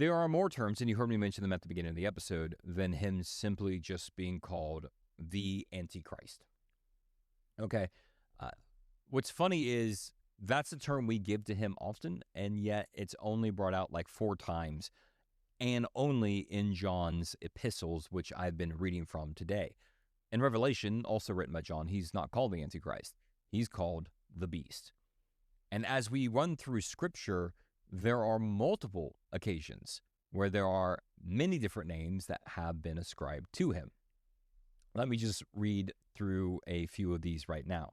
There are more terms, and you heard me mention them at the beginning of the episode, than him simply just being called the Antichrist. Okay. Uh, what's funny is that's a term we give to him often, and yet it's only brought out like 4 times, and only in John's epistles, which I've been reading from today. In Revelation, also written by John, he's not called the Antichrist. He's called the Beast. And as we run through Scripture, there are multiple occasions where there are many different names that have been ascribed to him. Let me just read through a few of these right now.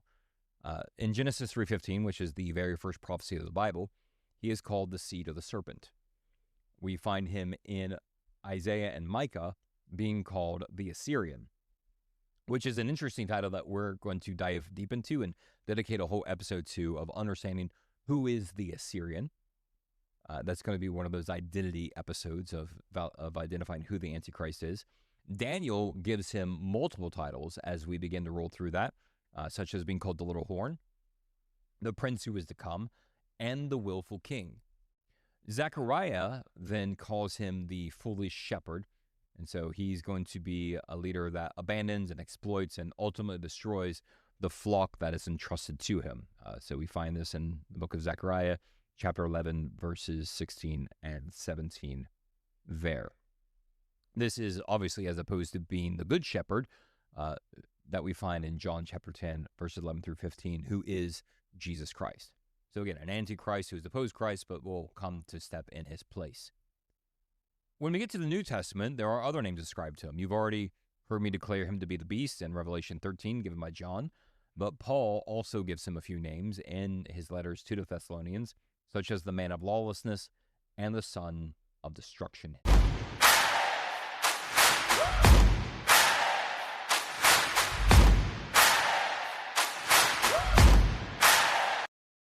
In Genesis 3:15, which is the very first prophecy of the Bible, he is called the seed of the serpent. We find him in Isaiah and Micah being called the Assyrian, which is an interesting title that we're going to dive deep into and dedicate a whole episode to, of understanding who is the Assyrian. That's going to be one of those identity episodes of identifying who the Antichrist is. Daniel gives him multiple titles as we begin to roll through that, such as being called the Little Horn, the Prince who is to come, and the Willful King. Zechariah then calls him the Foolish Shepherd, and so he's going to be a leader that abandons and exploits and ultimately destroys the flock that is entrusted to him. So we find this in the book of Zechariah, chapter 11, verses 16 and 17 there. This is obviously as opposed to being the Good Shepherd that we find in John chapter 10, verses 11 through 15, who is Jesus Christ. So again, an Antichrist who is opposed Christ, but will come to step in his place. When we get to the New Testament, there are other names ascribed to him. You've already heard me declare him to be the beast in Revelation 13, given by John, but Paul also gives him a few names in his letters to the Thessalonians, such as the man of lawlessness and the son of destruction.